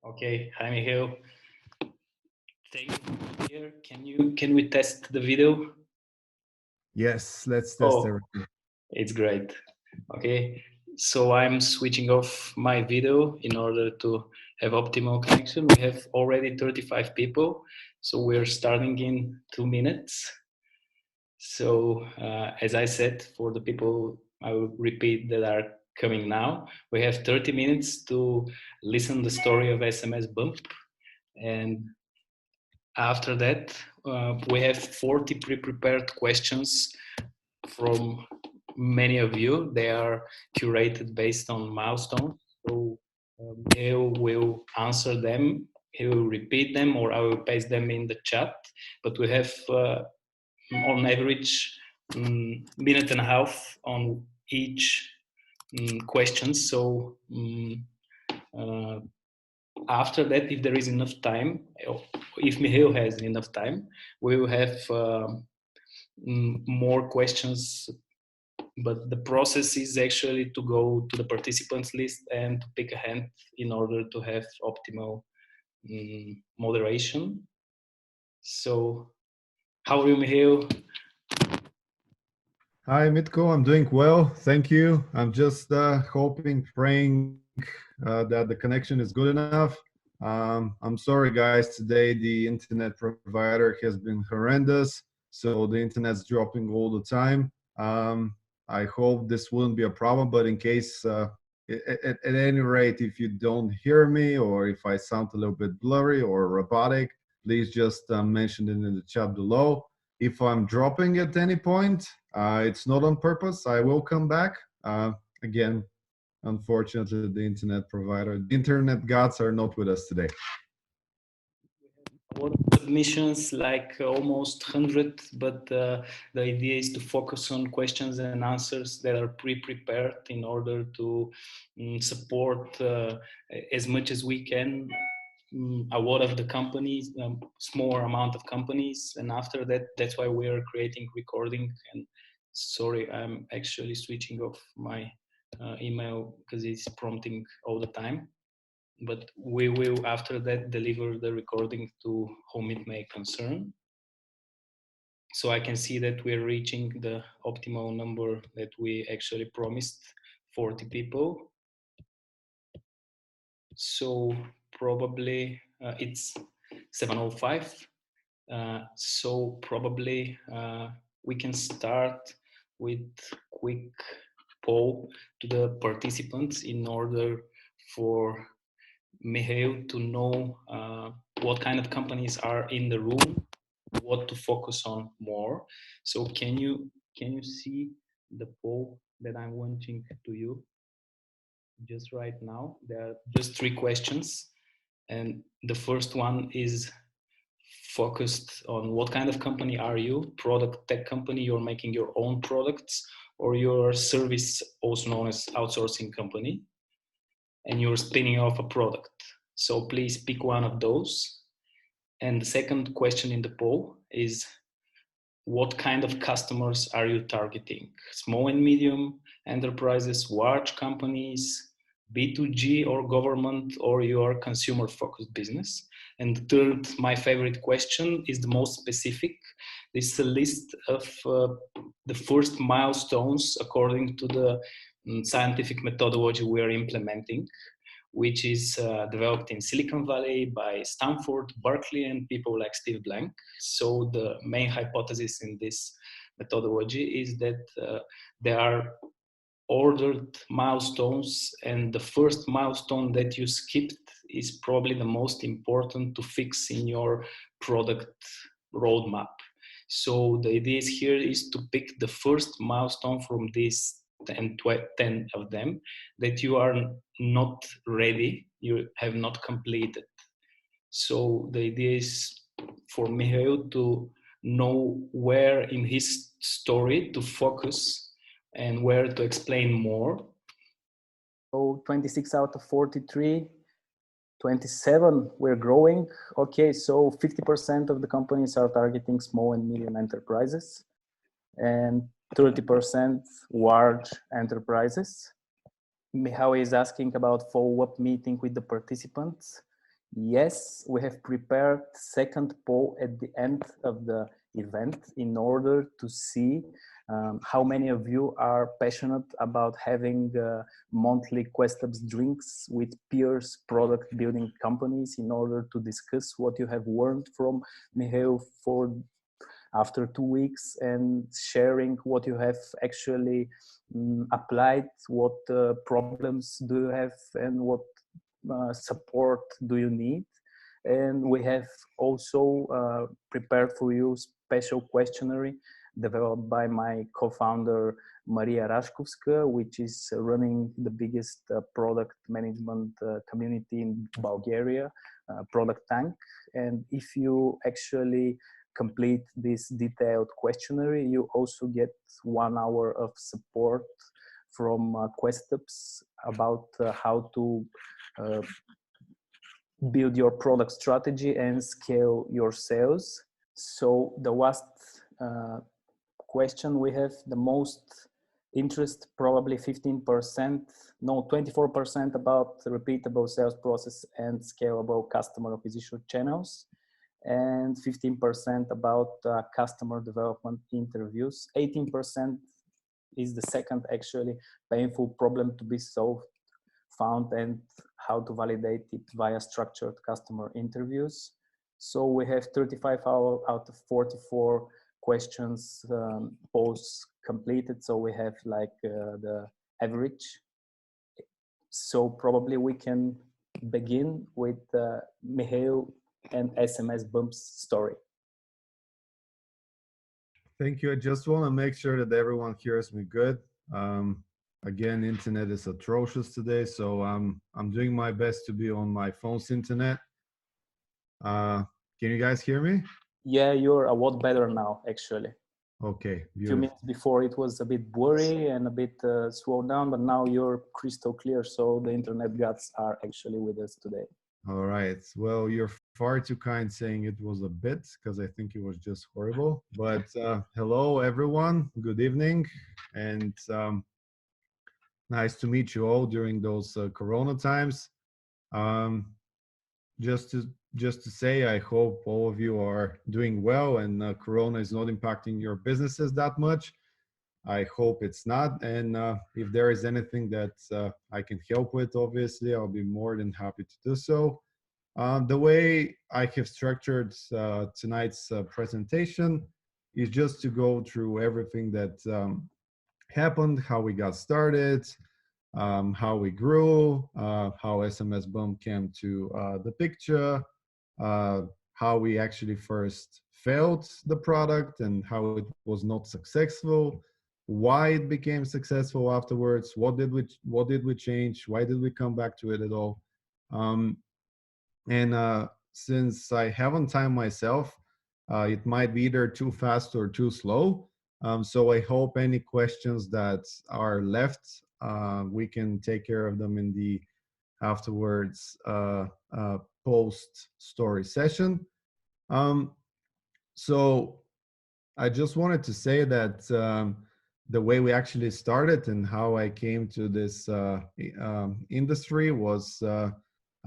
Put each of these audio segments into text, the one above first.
Okay, hi Mihail. Thank you for being here. Can we test the video? Yes, let's test Oh, everything. it's great. Okay, so I'm switching off my video in order to have optimal connection. We have already 35 people, so we're starting in 2 minutes. So as I said, for the people I will repeat that are coming now, we have 30 minutes to listen the story of SMSBump, and after that, we have 40 pre-prepared questions from many of you. They are curated based on milestones. So he will answer them, he will repeat them, or I will paste them in the chat. But we have, on average, minute and a half on each question. So uh, after that, if there is enough time, if Mihail has enough time, we will have more questions. But the process is actually to go to the participants list and to pick a hand in order to have optimal moderation. So, how are you, Mihail? Hi, Mitko. I'm doing well. Thank you. I'm just hoping, praying that the connection is good enough. I'm sorry, guys. Today, the internet provider has been horrendous. So the internet's dropping all the time. I hope this wouldn't be a problem, but in case, at any rate, if you don't hear me or if I sound a little bit blurry or robotic, please just mention it in the chat below. If I'm dropping at any point, it's not on purpose. I will come back. Again, unfortunately, the internet gods are not with us today. A lot of submissions, like almost 100, but the idea is to focus on questions and answers that are pre-prepared in order to support as much as we can a lot of the companies, smaller amount of companies, and after that, that's why we are creating recording. And sorry, I'm actually switching off my email because it's prompting all the time, but we will after that deliver the recording to whom it may concern. So I can see that we're reaching the optimal number that we actually promised, 40 people. So probably it's 7:05. So probably we can start with quick poll to the participants in order for Mihail to know what kind of companies are in the room, what to focus on more. So can you see the poll that I'm launching to you just right now? There are just 3 questions, and the first one is focused on what kind of company are you? Product tech company, you're making your own products, or your service, also known as outsourcing company, and you're spinning off a product. So please pick one of those. And the second question in the poll is, what kind of customers are you targeting? Small and medium enterprises, large companies, B2G or government, or your consumer focused business? And the third, my favorite question, is the most specific. This is a list of the first milestones according to the scientific methodology we are implementing, which is developed in Silicon Valley by Stanford, Berkeley, and people like Steve Blank. So the main hypothesis in this methodology is that there are ordered milestones, and the first milestone that you skipped is probably the most important to fix in your product roadmap. So the idea here is to pick the first milestone from these 10 of them that you are not ready, you have not completed. So the idea is for Mihail to know where in his story to focus and where to explain more. So 26 out of 43, 27, we're growing. Okay, so 50% of the companies are targeting small and medium enterprises, and 30% large enterprises. Mihail is asking about follow-up meeting with the participants. Yes, we have prepared second poll at the end of the event in order to see how many of you are passionate about having monthly Questups drinks with peers, product building companies, in order to discuss what you have learned from Mihail for after 2 weeks, and sharing what you have actually applied, what problems do you have, and what support do you need. And we have also prepared for you special questionnaire developed by my co-founder Maria Rashkovska, which is running the biggest product management community in Bulgaria, Product Tank. And if you actually complete this detailed questionnaire, you also get 1 hour of support from Questups about how to build your product strategy and scale your sales. So the last question we have the most interest, probably 15%, no, 24% about repeatable sales process and scalable customer acquisition channels, and 15% about customer development interviews. 18% is the second actually painful problem to be solved, found, and how to validate it via structured customer interviews. So we have 35 out of 44 questions polls completed. So we have like the average. So probably we can begin with Mihail and SMSBump's story. Thank you. I just want to make sure that everyone hears me good. Again, internet is atrocious today, so I'm doing my best to be on my phone's internet. Can you guys hear me? Yeah, you're a lot better now, actually. Okay, beautiful. A few minutes before it was a bit blurry and a bit slowed down, but now you're crystal clear, so the internet gods are actually with us today. All right. Well, you're far too kind saying it was a bit, because I think it was just horrible. But hello, everyone. Good evening. And nice to meet you all during those Corona times. Just to say, I hope all of you are doing well and Corona is not impacting your businesses that much. I hope it's not. And if there is anything that I can help with, obviously, I'll be more than happy to do so. The way I have structured tonight's presentation is just to go through everything that happened, how we got started, how we grew, how SMSBump came to the picture, how we actually first failed the product and how it was not successful, why it became successful afterwards, what did we change, why did we come back to it at all. And since I haven't timed myself, it might be either too fast or too slow. So I hope any questions that are left, we can take care of them in the afterwards post story session. So I just wanted to say that the way we actually started and how I came to this industry was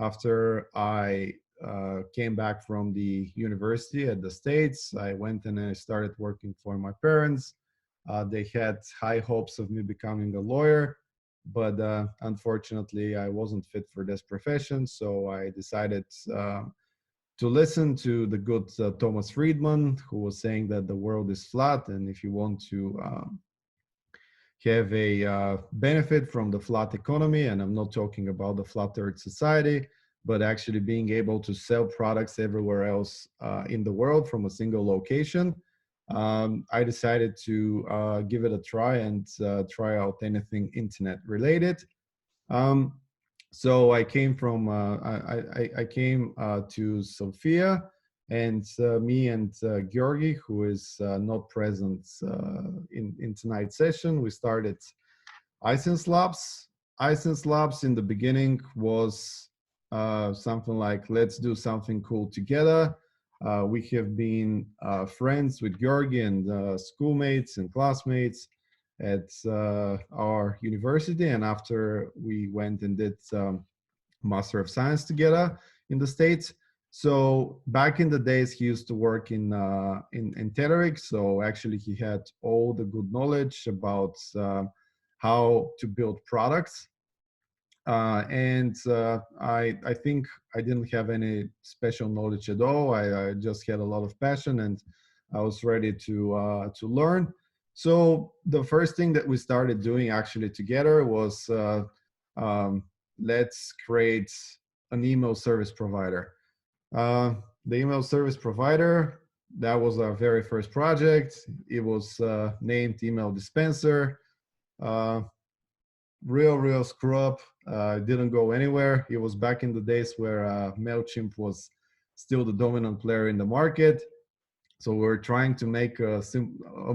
after I came back from the university at the States. I went and I started working for my parents. They had high hopes of me becoming a lawyer, but unfortunately I wasn't fit for this profession. So I decided to listen to the good Thomas Friedman, who was saying that the world is flat, and if you want to have a benefit from the flat economy, and I'm not talking about the flat earth society, but actually being able to sell products everywhere else in the world from a single location, I decided to give it a try and try out anything internet related. So I came from I came to Sofia, and me and Georgi, who is not present in tonight's session, we started iSense Labs. iSense Labs in the beginning was something like, let's do something cool together. We have been friends with Georgi and schoolmates and classmates at our university, and after we went and did Master of Science together, in the States. So back in the days, he used to work in Telerik. So actually, he had all the good knowledge about how to build products. I think I didn't have any special knowledge at all. I just had a lot of passion, and I was ready to learn. So the first thing that we started doing actually together was um, let's create an email service provider. The email service provider, that was our very first project. It was named Email Dispenser. Uh, real screw up. Didn't go anywhere. It was back in the days where MailChimp was still the dominant player in the market. So we're trying to make a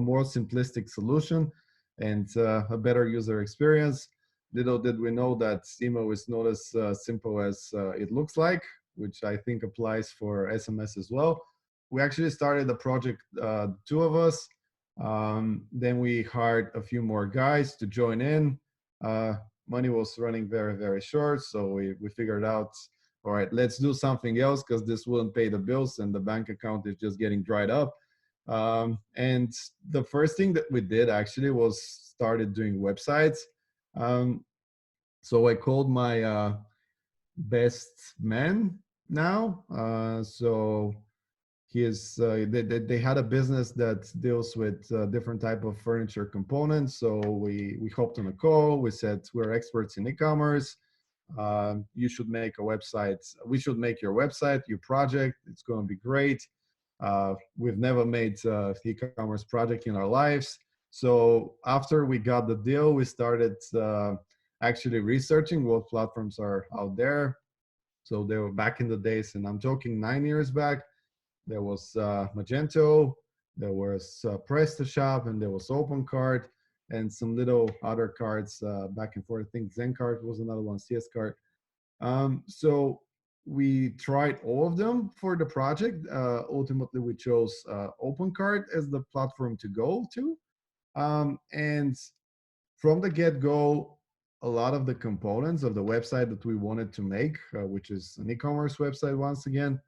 more simplistic solution and a better user experience. Little did we know that email is not as simple as it looks like, which I think applies for SMS as well. We actually started the project, two of us. Then we hired a few more guys to join in. Uh, Money was running very short, so we figured out, all right, let's do something else because this wouldn't pay the bills and the bank account is just getting dried up. And the first thing that we did actually was started doing websites. Um, so I called my best man now. So he is they had a business that deals with different type of furniture components. So we hopped on a call. We said we're experts in e-commerce. You should make a website. We should make your website, your project. It's going to be great. We've never made e-commerce project in our lives. So after we got the deal, we started actually researching what platforms are out there. So they were back in the days, and I'm talking 9 years back. There was Magento, there was PrestaShop, and there was OpenCart, and some little other cards back and forth. I think ZenCart was another one, CSCart. So we tried all of them for the project. Ultimately, we chose OpenCart as the platform to go to. And from the get-go, a lot of the components of the website that we wanted to make, which is an e-commerce website once again,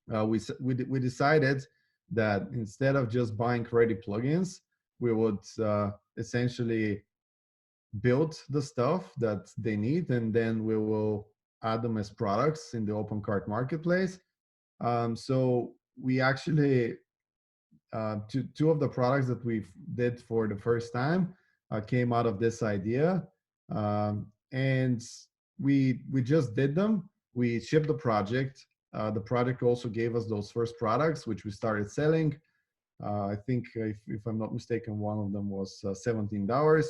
we decided that instead of just buying ready plugins, we would essentially build the stuff that they need, and then we will add them as products in the OpenCart marketplace. So we actually two of the products that we did for the first time came out of this idea, and we just did them. We shipped the project. The project also gave us those first products, which we started selling. I think, if I'm not mistaken, one of them was $17.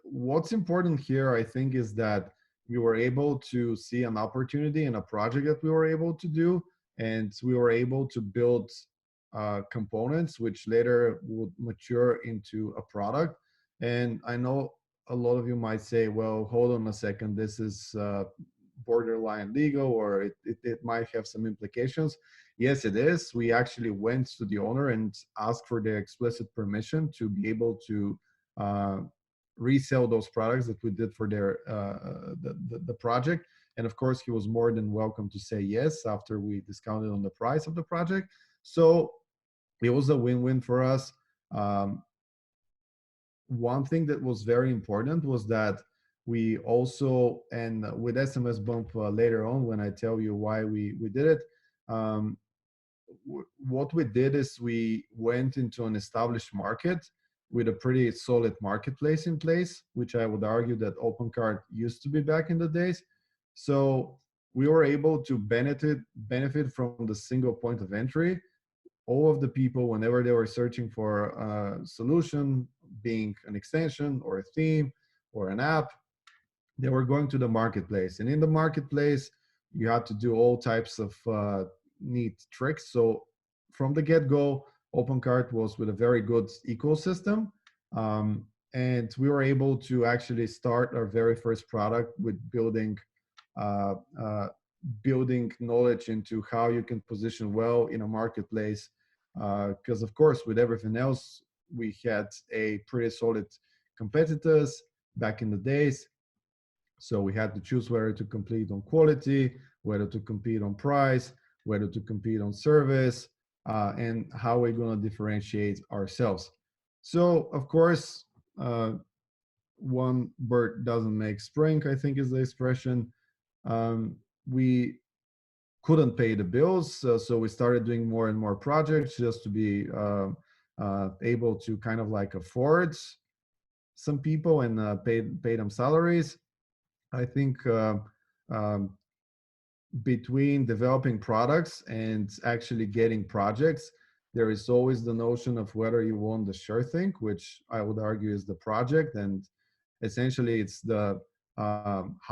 What's important here, I think, is that we were able to see an opportunity in a project that we were able to do, and we were able to build components which later would mature into a product. And I know a lot of you might say, well, hold on a second, this is borderline legal, or it might have some implications. Yes, it is. We actually went to the owner and asked for their explicit permission to be able to resell those products that we did for their the project. And of course, he was more than welcome to say yes after we discounted on the price of the project. So it was a win-win for us. One thing that was very important was that we also, and with SMSBump later on, when I tell you why we did it, what we did is we went into an established market with a pretty solid marketplace in place, which I would argue that OpenCart used to be back in the days. So we were able to benefit from the single point of entry. All of the people, whenever they were searching for a solution, being an extension or a theme or an app, they were going to the marketplace. And in the marketplace, you had to do all types of neat tricks. So from the get-go, OpenCart was with a very good ecosystem. And we were able to actually start our very first product with building knowledge into how you can position well in a marketplace. Because of course, with everything else, we had a pretty solid competitors back in the days. So we had to choose whether to compete on quality, whether to compete on price, whether to compete on service, and how we're going to differentiate ourselves. So, of course, one bird doesn't make spring, I think is the expression. We couldn't pay the bills, so we started doing more and more projects just to be able to kind of like afford some people and pay them salaries. I think um, between developing products and actually getting projects, there is always the notion of whether you want the sure thing, which I would argue is the project, and essentially it's the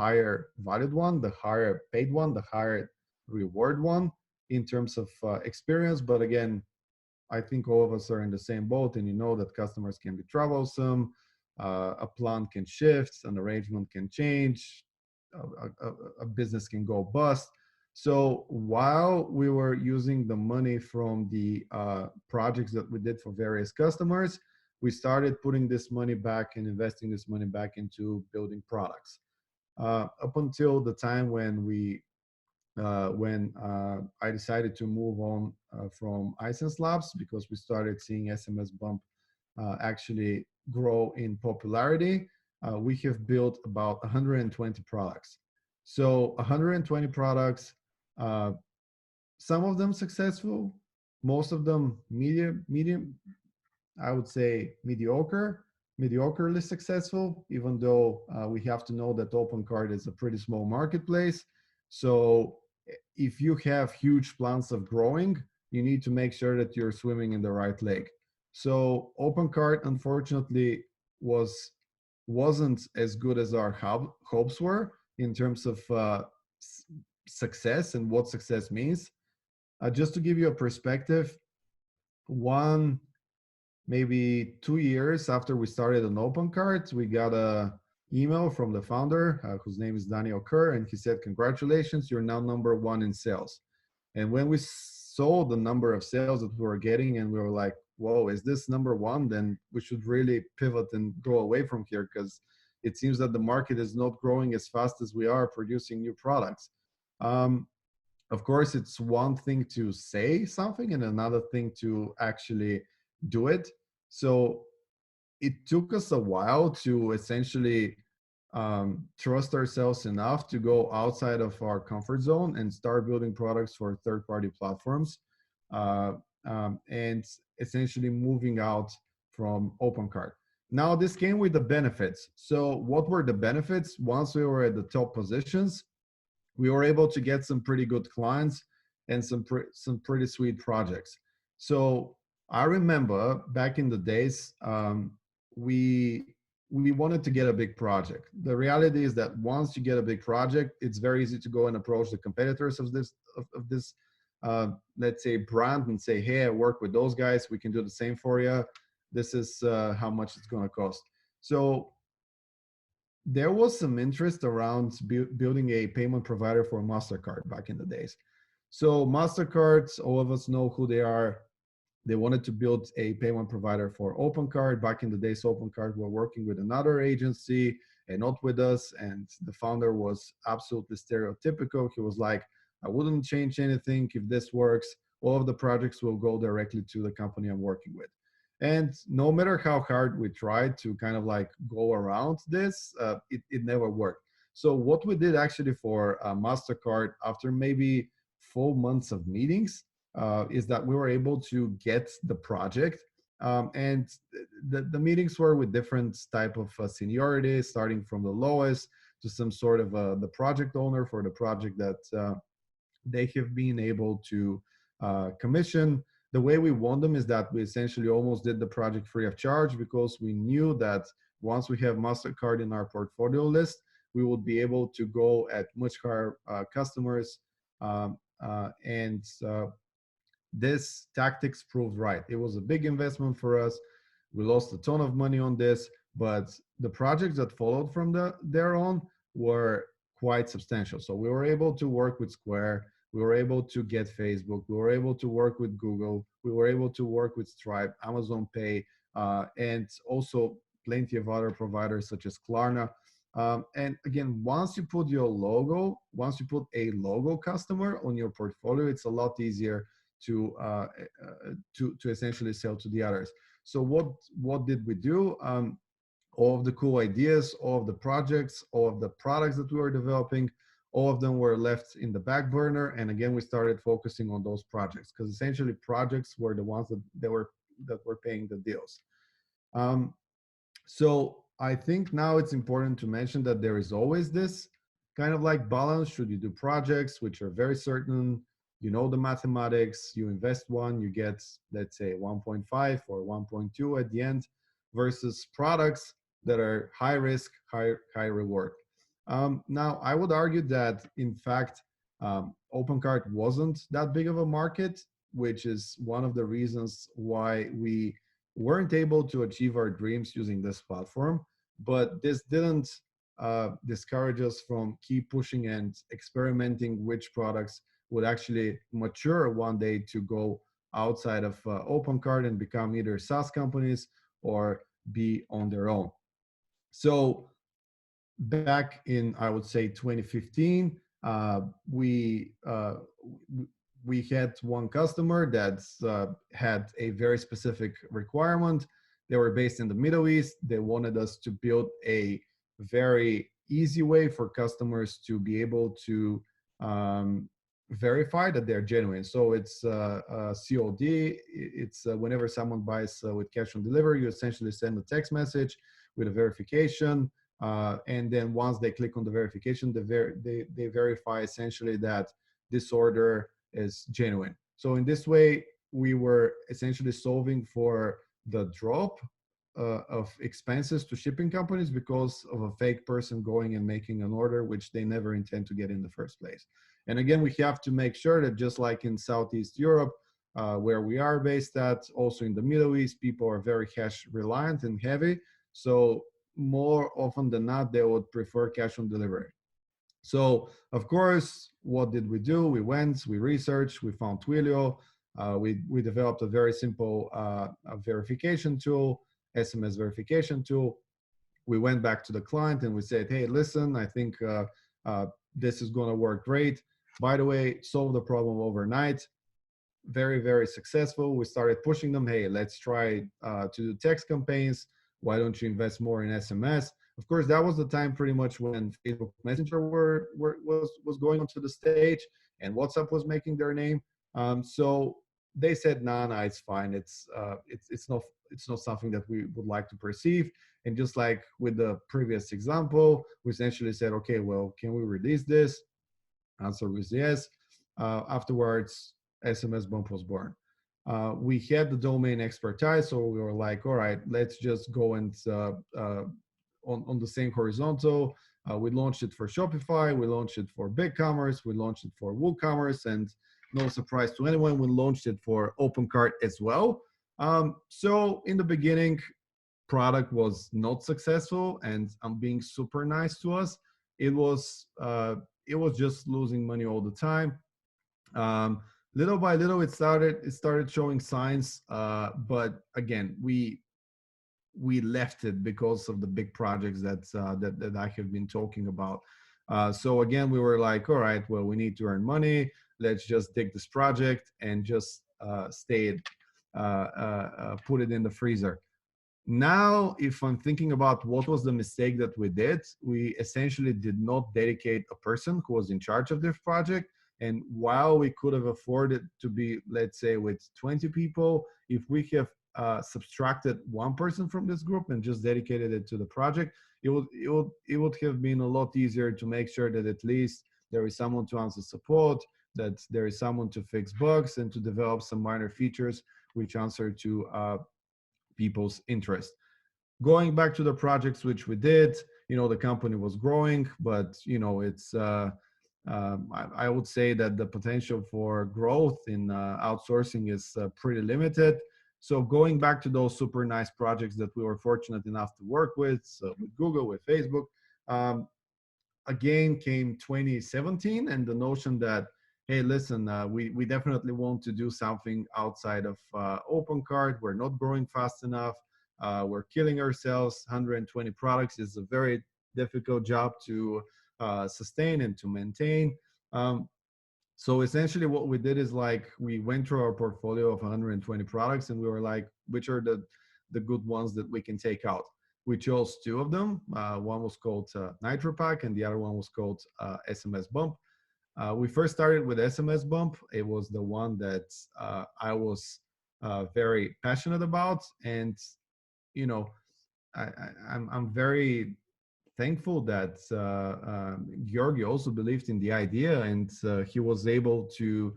higher valued one, the higher paid one, the higher reward one in terms of experience. But again, I think all of us are in the same boat, and you know that customers can be troublesome, a plan can shift, an arrangement can change, a business can go bust. So while we were using the money from the projects that we did for various customers, we started putting this money back and investing this money back into building products. Up until the time when I decided to move on from iSense Labs, because we started seeing SMSBump actually grow in popularity. We have built about 120 products. So 120 products, uh, some of them successful, most of them medium, I would say mediocrely successful, even though we have to know that OpenCart is a pretty small marketplace. So if you have huge plans of growing, you need to make sure that you're swimming in the right lake. So OpenCart, unfortunately, wasn't as good as our hopes were in terms of success and what success means. Just to give you a perspective, one maybe 2 years after we started on OpenCart, we got a email from the founder, whose name is Daniel Kerr, and he said, "Congratulations, you're now number one in sales." And when we saw the number of sales that we were getting, and we were like, "Whoa, is this number one? Then we should really pivot and go away from here, because it seems that the market is not growing as fast as we are producing new products." Um, of course, it's one thing to say something and another thing to actually do it. So it took us a while to essentially trust ourselves enough to go outside of our comfort zone and start building products for third-party platforms, uh, and essentially moving out from OpenCart. Now, this came with the benefits. So what were the benefits? Once we were at the top positions, we were able to get some pretty good clients and some pretty sweet projects. So I remember back in the days, we we wanted to get a big project. The reality is that once you get a big project, it's very easy to go and approach the competitors of this let's say brand and say, "Hey, I work with those guys. We can do the same for you. This is how much it's going to cost." So there was some interest around building a payment provider for MasterCard back in the days. So MasterCard, all of us know who they are. They wanted to build a payment provider for OpenCard. Back in the days, OpenCard were working with another agency and not with us. And the founder was absolutely stereotypical. He was like, "I wouldn't change anything if this works. All of the projects will go directly to the company I'm working with." And no matter how hard we tried to kind of like go around this, it never worked. So what we did actually for MasterCard, after maybe 4 months of meetings, is that we were able to get the project. And the meetings were with different type of seniority, starting from the lowest to some sort of the project owner for the project that they have been able to commission. The way we won them is that we essentially almost did the project free of charge, because we knew that once we have MasterCard in our portfolio list, we would be able to go at much higher customers. And this tactics proved right. It was a big investment for us. We lost a ton of money on this, but the projects that followed from there on were quite substantial. So we were able to work with Square. We were able to get Facebook. We were able to work with Google. We were able to work with Stripe, Amazon Pay, and also plenty of other providers such as Klarna. And again, once you put a logo customer on your portfolio, it's a lot easier to essentially sell to the others. So what did we do? All of the cool ideas, all of the projects, all of the products that we were developing, all of them were left in the back burner. And again, we started focusing on those projects because essentially projects were the ones that were paying the deals. Um, so I think now it's important to mention that there is always this kind of like balance. Should you do projects which are very certain, you know the mathematics, you invest one, you get, let's say, 1.5 or 1.2 at the end, versus products that are high risk, high reward. Now, I would argue that, in fact, OpenCart wasn't that big of a market, which is one of the reasons why we weren't able to achieve our dreams using this platform. But this didn't discourage us from keep pushing and experimenting which products would actually mature one day to go outside of OpenCart and become either SaaS companies or be on their own. So back in, I would say, 2015, we had one customer that had a very specific requirement. They were based in the Middle East. They wanted us to build a very easy way for customers to be able to verify that they're genuine. So it's COD. It's whenever someone buys with cash on delivery, you essentially send a text message with a verification. And then once they click on the verification, they verify essentially that this order is genuine. So in this way, we were essentially solving for the drop of expenses to shipping companies because of a fake person going and making an order which they never intend to get in the first place. And again, we have to make sure that just like in Southeast Europe, where we are based at, also in the Middle East, people are very cash reliant and heavy. So more often than not, they would prefer cash on delivery. So, of course, what did we do? We researched, we found Twilio. We developed a very simple verification tool, SMS verification tool. We went back to the client and we said, hey, listen, I think this is going to work great. By the way, solve the problem overnight. Very, very successful. We started pushing them. Hey, let's try to do text campaigns. Why don't you invest more in SMS? Of course, that was the time pretty much when Facebook Messenger was going onto the stage and WhatsApp was making their name. So they said, nah, it's fine. It's not something that we would like to perceive. And just like with the previous example, we essentially said, okay, well, can we release this? Answer was yes. Afterwards, SMSBump was born. We had the domain expertise, so we were like, all right, let's just go and on the same horizontal. We launched it for Shopify, we launched it for BigCommerce, we launched it for WooCommerce, and no surprise to anyone, we launched it for OpenCart as well. So in the beginning, product was not successful, and I'm being super nice to us. It was just losing money all the time. Little by little, it started showing signs, but again, we left it because of the big projects that I have been talking about. So again, we were like, all right, well, we need to earn money. Let's just take this project and just put it in the freezer. Now, if I'm thinking about what was the mistake that we did, we essentially did not dedicate a person who was in charge of this project. And while we could have afforded to be, let's say, with 20 people, if we have subtracted one person from this group and just dedicated it to the project, it would have been a lot easier to make sure that at least there is someone to answer support, that there is someone to fix bugs and to develop some minor features which answer to people's interest. Going back to the projects which we did, the company was growing, but it's I would say that the potential for growth in outsourcing is pretty limited. So going back to those super nice projects that we were fortunate enough to work with, so with Google, with Facebook, again came 2017 and the notion that, hey, listen, we definitely want to do something outside of OpenCart. We're not growing fast enough. We're killing ourselves. 120 products is a very difficult job to sustain and to maintain. Um, so essentially what we did is like we went through our portfolio of 120 products and we were like, which are the good ones that we can take out. We chose two of them. One was called Nitro Pack and the other one was called SMSBump. We first started with SMSBump. It was the one that I was very passionate about, and you know, I'm very thankful that Georgi also believed in the idea, and he was able to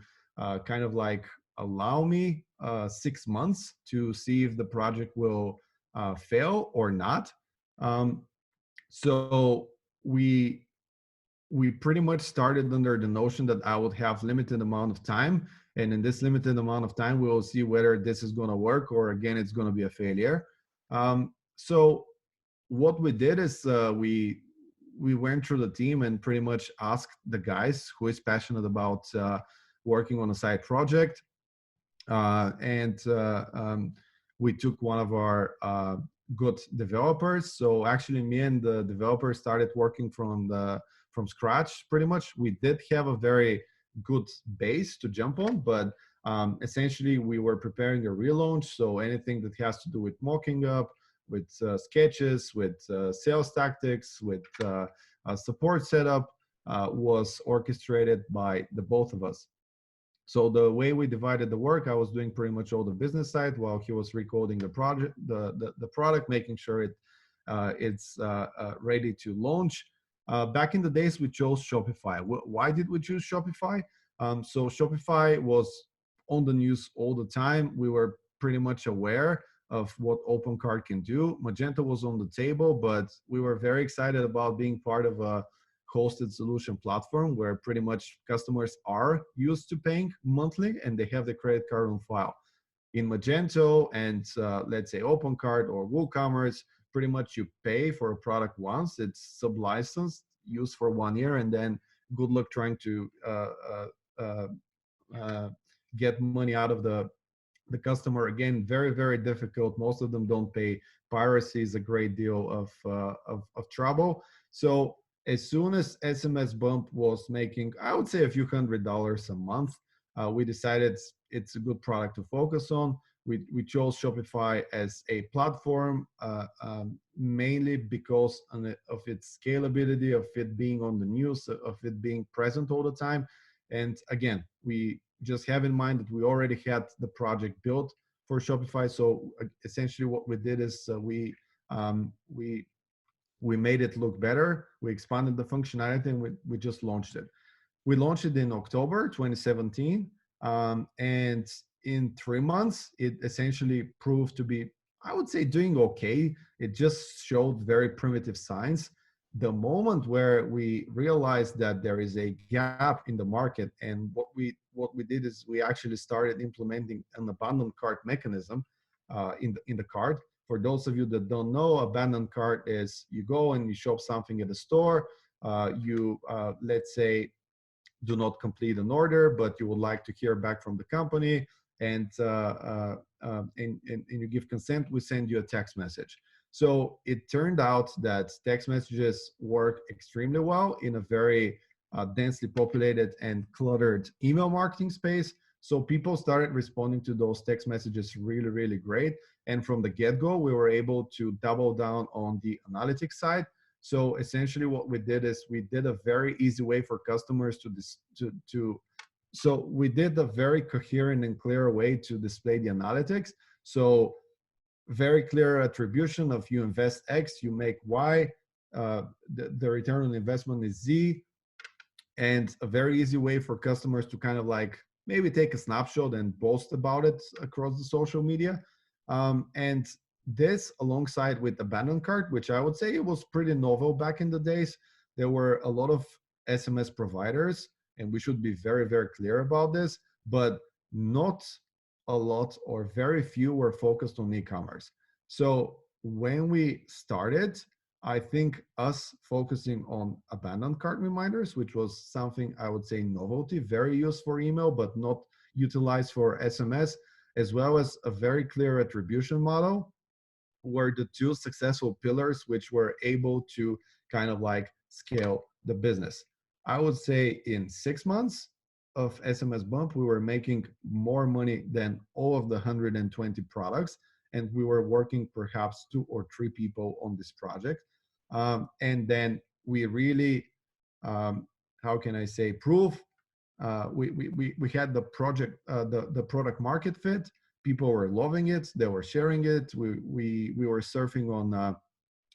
kind of like allow me 6 months to see if the project will fail or not. Um, so we we pretty much started under the notion that I would have limited amount of time, and in this limited amount of time, we will see whether this is going to work or again it's going to be a failure. So what we did is we went through the team and pretty much asked the guys who is passionate about working on a side project, and we took one of our good developers. So actually, me and the developer started working from scratch. Pretty much, we did have a very good base to jump on, but essentially, we were preparing a relaunch. So anything that has to do with mocking up, with sketches, with sales tactics, with support setup was orchestrated by the both of us. So the way we divided the work, I was doing pretty much all the business side while he was recoding the project, the product, making sure it's ready to launch. Back in the days, we chose Shopify. Why did we choose Shopify? So Shopify was on the news all the time. We were pretty much aware of what OpenCart can do. Magento was on the table, but we were very excited about being part of a hosted solution platform where pretty much customers are used to paying monthly and they have the credit card on file. In Magento and let's say OpenCart or WooCommerce, pretty much you pay for a product once, it's sub-licensed, used for 1 year, and then good luck trying to get money out of the customer. Again, very, very difficult. Most of them don't pay. Piracy is a great deal of trouble. So as soon as SMSBump was making, I would say, a few $100s a month, we decided it's a good product to focus on. We chose Shopify as a platform mainly because of its scalability, of it being on the news, of it being present all the time. And again, we just have in mind that we already had the project built for Shopify. So essentially what we did is we made it look better. We expanded the functionality and we just launched it. We launched it in October 2017. And in 3 months, it essentially proved to be, I would say, doing okay. It just showed very primitive signs. The moment where we realized that there is a gap in the market, and what we did is we actually started implementing an abandoned cart mechanism in the cart. For those of you that don't know, abandoned cart is you go and you shop something at a store. Let's say, do not complete an order, but you would like to hear back from the company, and you give consent, we send you a text message. So it turned out that text messages work extremely well in a very densely populated and cluttered email marketing space. So people started responding to those text messages really, really great. And from the get-go, we were able to double down on the analytics side. So essentially what we did is we did a very easy way for customers so we did a very coherent and clear way to display the analytics. So very clear attribution of you invest X, you make Y, the return on investment is Z, and a very easy way for customers to kind of like maybe take a snapshot and post about it across the social media. And this alongside with abandoned cart, which I would say it was pretty novel back in the days. There were a lot of SMS providers, and we should be very, very clear about this, but not a lot or very few were focused on e-commerce. So when we started, I think us focusing on abandoned cart reminders, which was something I would say novelty, very used for email, but not utilized for SMS, as well as a very clear attribution model, were the two successful pillars which were able to kind of like scale the business. I would say in 6 months of SMSBump, we were making more money than all of the 120 products, and we were working perhaps 2 or 3 people on this project. And then we really, how can I say, proof. We had the project, the product market fit. People were loving it. They were sharing it. We were surfing on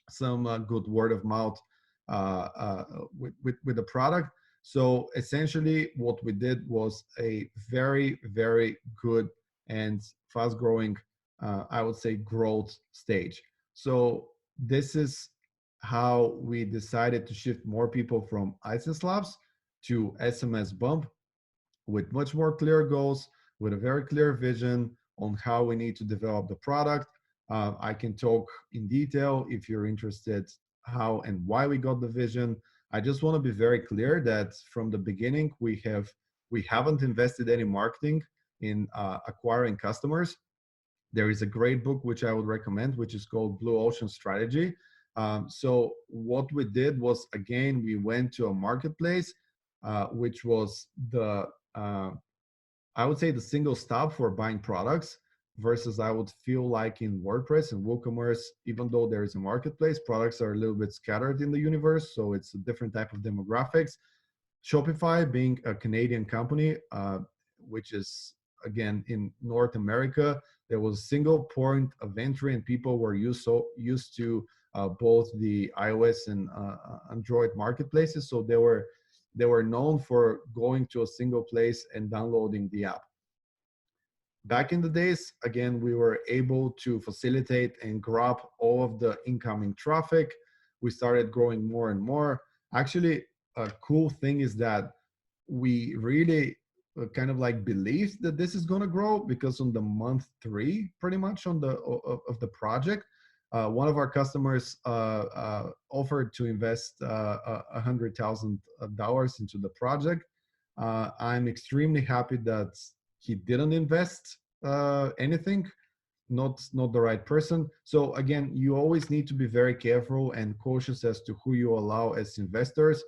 some good word of mouth with the product. So essentially, what we did was a very, very good and fast growing, I would say, growth stage. So this is how we decided to shift more people from ISIS Labs to SMS Bump with much more clear goals, with a very clear vision on how we need to develop the product. I can talk in detail if you're interested how and why we got the vision. I just want to be very clear that from the beginning we haven't invested any marketing in acquiring customers. There is a great book which I would recommend, which is called Blue Ocean Strategy. So what we did was, again, we went to a marketplace, which was the I would say the single stop for buying products, versus I would feel like in WordPress and WooCommerce, even though there is a marketplace, products are a little bit scattered in the universe. So it's a different type of demographics. Shopify, being a Canadian company, which is again in North America, there was a single point of entry, and people were used to both the iOS and Android marketplaces. So they were known for going to a single place and downloading the app. Back in the days, again, we were able to facilitate and grab all of the incoming traffic. We started growing more and more. Actually, a cool thing is that we really kind of like believed that this is going to grow, because on the month 3, pretty much on the of the project, one of our customers offered to invest $100,000 into the project. I'm extremely happy that he didn't invest anything, not the right person. So again, you always need to be very careful and cautious as to who you allow as investors.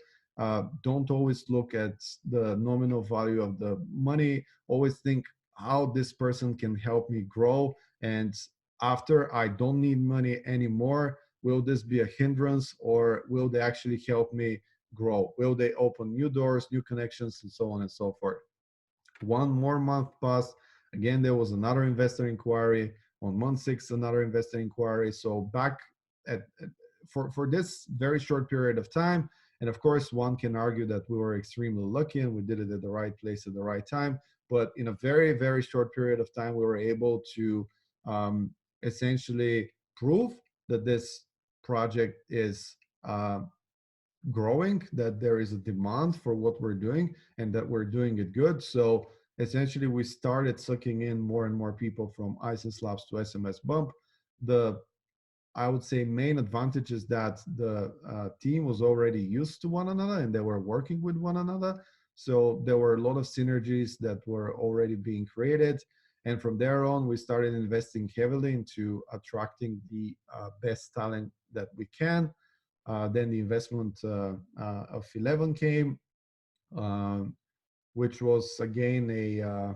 Don't always look at the nominal value of the money. Always think how this person can help me grow, and after I don't need money anymore, will this be a hindrance, or will they actually help me grow? Will they open new doors, new connections, and so on and so forth? One more month passed. Again, there was another investor inquiry. On month 6, another investor inquiry. So back for this very short period of time, and of course, one can argue that we were extremely lucky and we did it at the right place at the right time. But in a very, very short period of time, we were able to essentially prove that this project is growing, that there is a demand for what we're doing, and that we're doing it good. So essentially, we started sucking in more and more people from ISIS Labs to SMSBump. The, I would say, main advantage is that the team was already used to one another and they were working with one another. So there were a lot of synergies that were already being created. And from there on, we started investing heavily into attracting the best talent that we can. Then the investment of 11 came, which was again a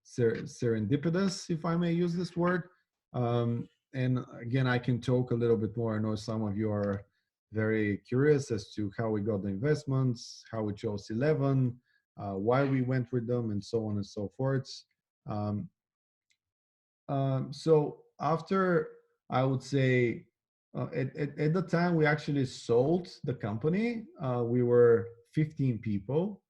serendipitous, if I may use this word. And again, I can talk a little bit more. I know some of you are very curious as to how we got the investments, how we chose 11, why we went with them, and so on and so forth. So after, I would say, at the time we actually sold the company, we were 15 people,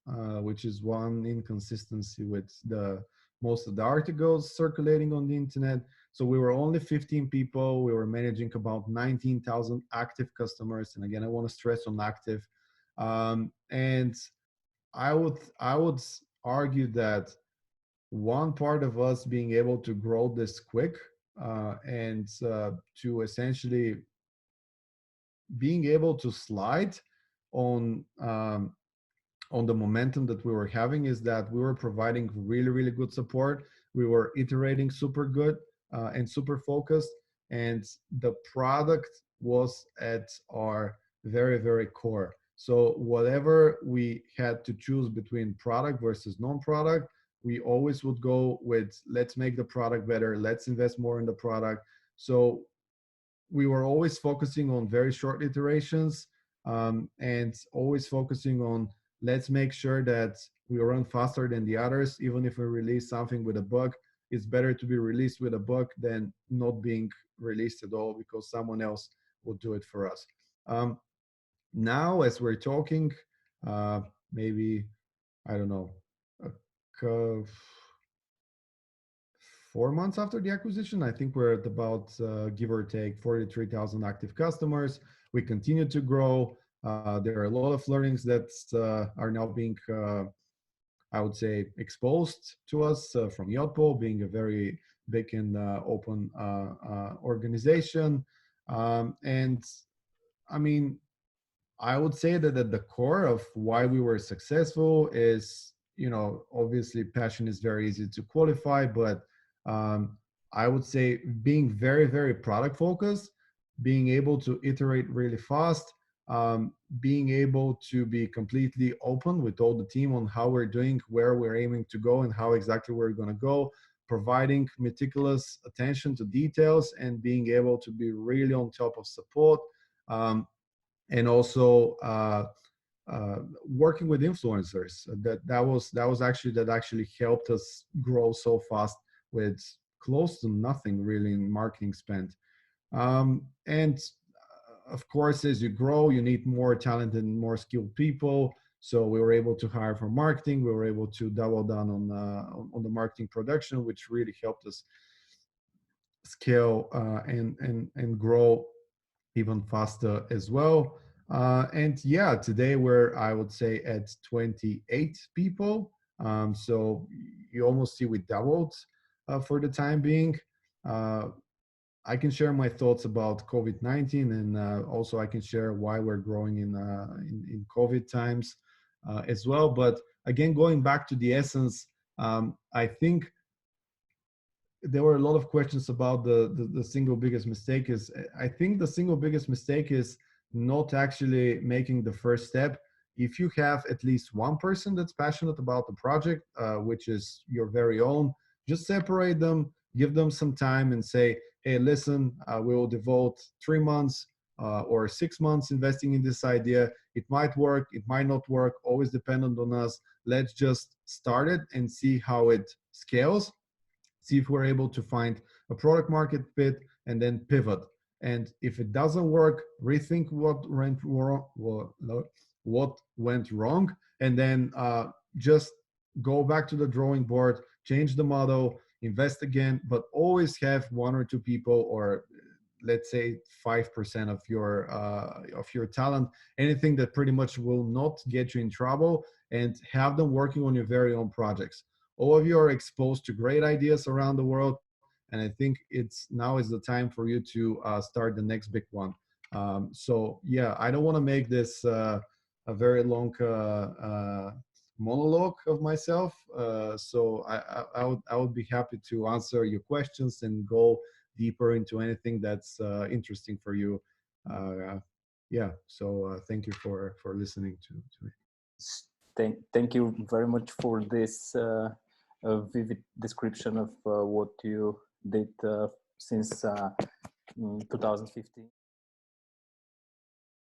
which is one inconsistency with the most of the articles circulating on the internet. So we were only 15 people. We were managing about 19,000 active customers. And again, I want to stress on active. And I would argue that one part of us being able to grow this quick and to essentially being able to slide on the momentum that we were having is that we were providing really, really good support. We were iterating super good and super focused, and the product was at our very, very core. So whatever we had to choose between product versus non-product, we always would go with, let's make the product better, let's invest more in the product. So we were always focusing on very short iterations, and always focusing on, let's make sure that we run faster than the others. Even if we release something with a bug, it's better to be released with a bug than not being released at all, because someone else will do it for us. Now, as we're talking, uh, maybe, I don't know, a 4 months after the acquisition, I think we're at about, give or take, 43,000 active customers. We continue to grow. There are a lot of learnings that are now being, I would say, exposed to us from Yotpo, being a very big and open organization. And I mean, I would say that at the core of why we were successful is, obviously passion is very easy to qualify, but um, I would say being very, very product focused, being able to iterate really fast, being able to be completely open with all the team on how we're doing, where we're aiming to go, and how exactly we're going to go, providing meticulous attention to details, and being able to be really on top of support. And also working with influencers. That actually helped us grow so fast with close to nothing really in marketing spend. And of course, as you grow, you need more talented and more skilled people. So we were able to hire for marketing. We were able to double down on the marketing production, which really helped us scale and grow even faster as well. And yeah, today we're, I would say, at 28 people. So you almost see we doubled for the time being. Uh, I can share my thoughts about COVID-19, and also I can share why we're growing in COVID times as well. But again, going back to the essence, I think there were a lot of questions about the single biggest mistake. Is I think the single biggest mistake is not actually making the first step. If you have at least one person that's passionate about the project, which is your very own, just separate them, give them some time, and say, hey, listen, we will devote 3 months or 6 months investing in this idea. It might work, it might not work, always dependent on us. Let's just start it and see how it scales, see if we're able to find a product market fit, and then pivot. And if it doesn't work, rethink what went wrong, and then just go back to the drawing board, change the model, invest again, but always have one or two people, or let's say 5% of your talent, anything that pretty much will not get you in trouble, and have them working on your very own projects. All of you are exposed to great ideas around the world, and I think now is the time for you to start the next big one. So yeah, I don't want to make this a very long monologue of myself. So I would be happy to answer your questions and go deeper into anything that's interesting for you. Yeah. So thank you for listening to me. Thank you very much for this vivid description of what you did since 2015.